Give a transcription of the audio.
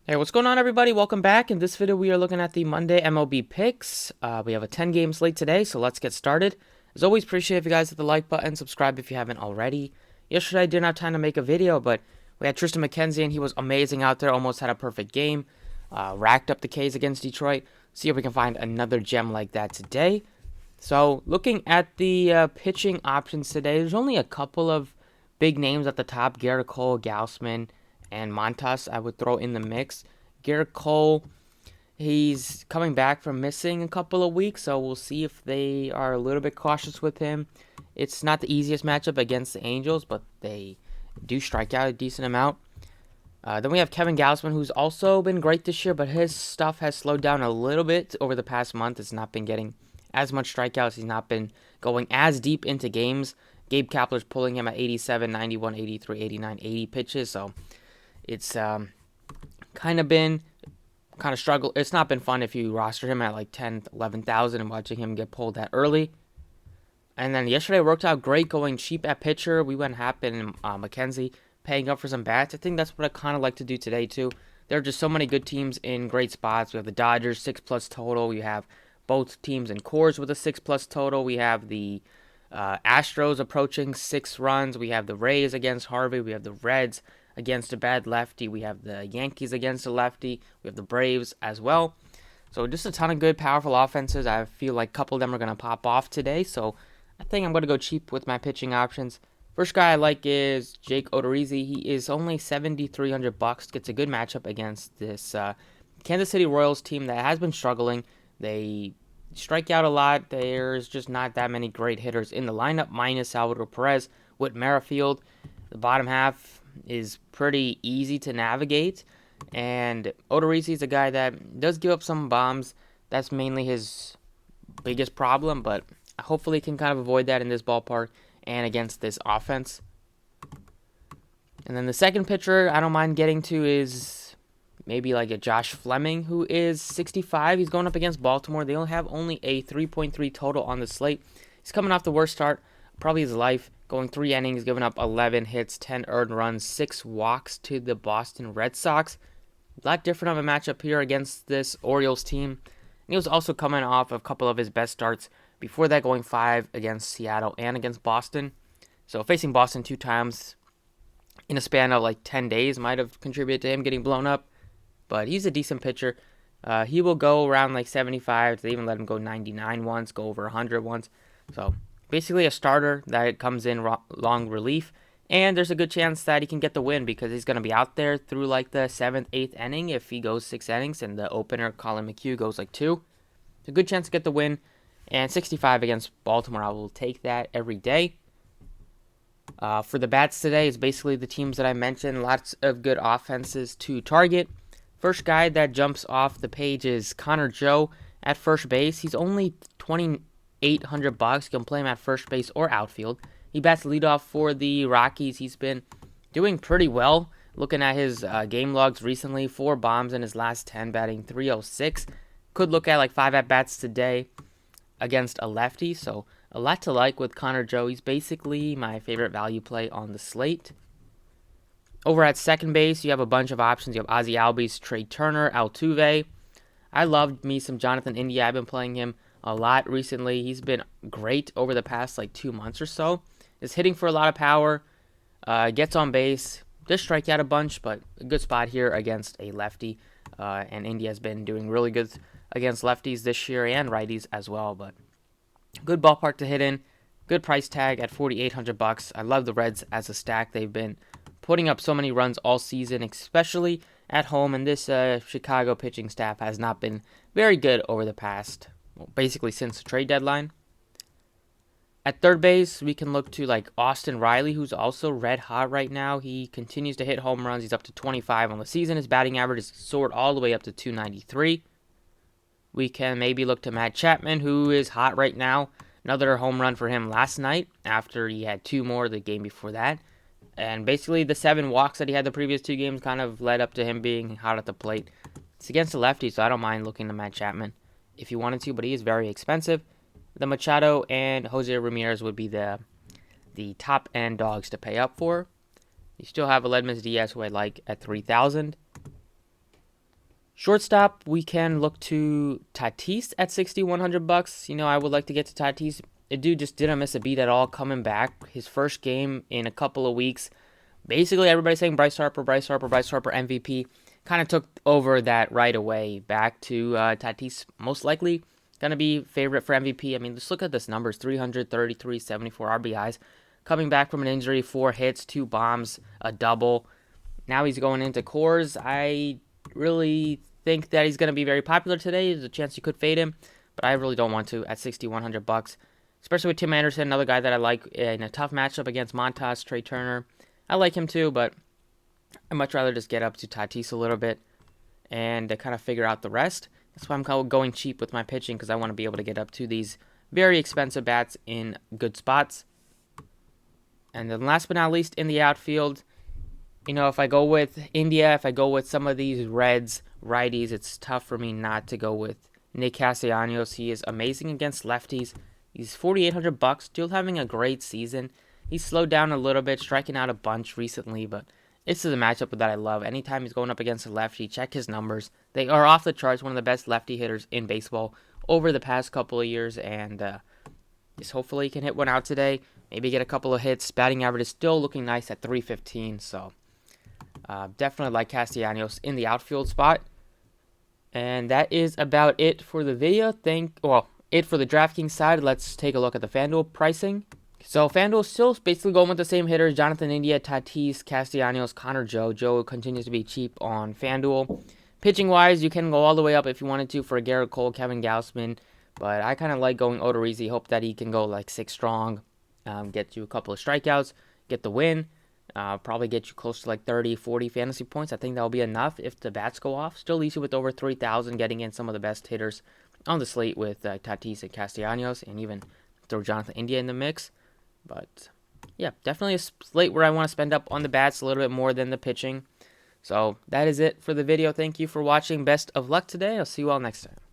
Hey, what's going on, everybody? Welcome back. In this video, we are looking at the Monday MLB picks. We have a 10-game slate today, so let's get started. As always, appreciate if you guys hit the like button, subscribe if you haven't already. Yesterday, I didn't have time to make a video, but we had Tristan McKenzie, and he was amazing out there. Almost had a perfect game. Racked up the Ks against Detroit. See if we can find another gem like that today. So, looking at the pitching options today, there's only a couple of big names at the top. Garrett Cole, Gausman, and Montas I would throw in the mix. Garrett Cole, he's coming back from missing a couple of weeks, so we'll see if they are a little bit cautious with him. It's not the easiest matchup against the Angels, but they do strike out a decent amount. Then we have Kevin Gausman, who's also been great this year, but his stuff has slowed down a little bit over the past month. It's not been getting as much strikeouts. He's not been going as deep into games. Gabe Kapler's pulling him at 87, 91, 83, 89, 80 pitches, so it's kind of struggle. It's not been fun if you roster him at like 10, 11,000 and watching him get pulled that early. And then yesterday worked out great going cheap at pitcher. We went Happ and McKenzie paying up for some bats. I think that's what I kind of like to do today too. There are just so many good teams in great spots. We have the Dodgers 6+ total. We have both teams in cores with a 6+ total. We have the Astros approaching 6 runs. We have the Rays against Harvey. We have the Reds against a bad lefty. We have the Yankees against a lefty. We have the Braves as well. So just a ton of good, powerful offenses. I feel like a couple of them are going to pop off today. So I think I'm going to go cheap with my pitching options. First guy I like is Jake Odorizzi. He is only $7,300. Gets a good matchup against this Kansas City Royals team that has been struggling. They strike out a lot. There's just not that many great hitters in the lineup, minus Salvador Perez with Merrifield. The bottom half is pretty easy to navigate, and Odorizzi is a guy that does give up some bombs. That's mainly his biggest problem, but hopefully can kind of avoid that in this ballpark and against this offense. And then the second pitcher I don't mind getting to is maybe like a Josh Fleming, who is 65. He's going up against Baltimore. They have only a 3.3 total on the slate. He's coming off the worst start, probably his life, going 3 innings, giving up 11 hits, 10 earned runs, 6 walks to the Boston Red Sox. A lot different of a matchup here against this Orioles team. And he was also coming off of a couple of his best starts. Before that, going 5 against Seattle and against Boston. So facing Boston 2 times in a span of like 10 days might have contributed to him getting blown up. But he's a decent pitcher. He will go around like 75. They even let him go 99 once, go over 100 once. So basically a starter that comes in long relief. And there's a good chance that he can get the win because he's going to be out there through like the 7th, 8th inning if he goes 6 innings. And the opener, Colin McHugh, goes like 2. It's a good chance to get the win. And 65 against Baltimore, I will take that every day. For the bats today, is basically the teams that I mentioned. Lots of good offenses to target. First guy that jumps off the page is Connor Joe at first base. He's only $2,800. You can play him at first base or outfield. He bats leadoff for the Rockies. He's been doing pretty well. Looking at his game logs recently, 4 bombs in his last 10, batting .306. Could look at like 5 at-bats today against a lefty. So a lot to like with Connor Joe. He's basically my favorite value play on the slate. Over at second base, you have a bunch of options. You have Ozzie Albies, Trey Turner, Altuve. I loved me some Jonathan India. I've been playing him a lot recently. He's been great over the past like 2 months or so. Is hitting for a lot of power, gets on base, does strike out a bunch, but a good spot here against a lefty. And India has been doing really good against lefties this year and righties as well. But good ballpark to hit in. Good price tag at $4,800. I love the Reds as a stack. They've been putting up so many runs all season, especially at home, and this Chicago pitching staff has not been very good over the past, basically since the trade deadline. At third base, we can look to like Austin Riley, who's also red hot right now. He continues to hit home runs. He's up to 25 on the season. His batting average is soared all the way up to 293. We can maybe look to Matt Chapman, who is hot right now. Another home run for him last night after he had 2 more the game before that. And basically the 7 walks that he had the previous 2 games kind of led up to him being hot at the plate. It's against the lefty, so I don't mind looking to Matt Chapman if you wanted to, but he is very expensive. The Machado and Jose Ramirez would be the top end dogs to pay up for. You still have Aledmys Diaz, who I like at $3,000. Shortstop, we can look to Tatis at 6,100 bucks. I would like to get to Tatis. The dude just didn't miss a beat at all coming back. His first game in a couple of weeks. Basically, everybody's saying Bryce Harper, Bryce Harper, Bryce Harper MVP. Kind of took over that right away. Back to Tatis, most likely going to be favorite for MVP. I mean, just look at this numbers: 333, 74 RBIs. Coming back from an injury, 4 hits, 2 bombs, a double. Now he's going into cores. I really think that he's going to be very popular today. There's a chance you could fade him, but I really don't want to at 6,100 bucks. Especially with Tim Anderson, another guy that I like in a tough matchup against Montas, Trey Turner. I like him too, but I'd much rather just get up to Tatis a little bit and kind of figure out the rest. That's why I'm going cheap with my pitching, because I want to be able to get up to these very expensive bats in good spots. And then last but not least, in the outfield, if I go with India, if I go with some of these Reds, righties, it's tough for me not to go with Nick Castellanos. He is amazing against lefties. He's 4,800 bucks, still having a great season. He's slowed down a little bit, striking out a bunch recently, but this is a matchup that I love. Anytime he's going up against a lefty, check his numbers. They are off the charts, one of the best lefty hitters in baseball over the past couple of years, and just hopefully he can hit one out today. Maybe get a couple of hits. Batting average is still looking nice at 315, so definitely like Castellanos in the outfield spot. And that is about it for the video. It for the DraftKings side. Let's take a look at the FanDuel pricing. So FanDuel still basically going with the same hitters: Jonathan India, Tatis, Castellanos, Connor Joe. Joe continues to be cheap on FanDuel. Pitching wise, you can go all the way up if you wanted to for Garrett Cole, Kevin Gausman, but I kind of like going Odorizzi. Hope that he can go like 6 strong, get you a couple of strikeouts, get the win. Probably get you close to like 30, 40 fantasy points. I think that'll be enough if the bats go off. Still leaves you with over 3,000, getting in some of the best hitters on the slate with Tatis and Castellanos, and even throw Jonathan India in the mix. But yeah, definitely a slate where I want to spend up on the bats a little bit more than the pitching. So that is it for the video. Thank you for watching. Best of luck today. I'll see you all next time.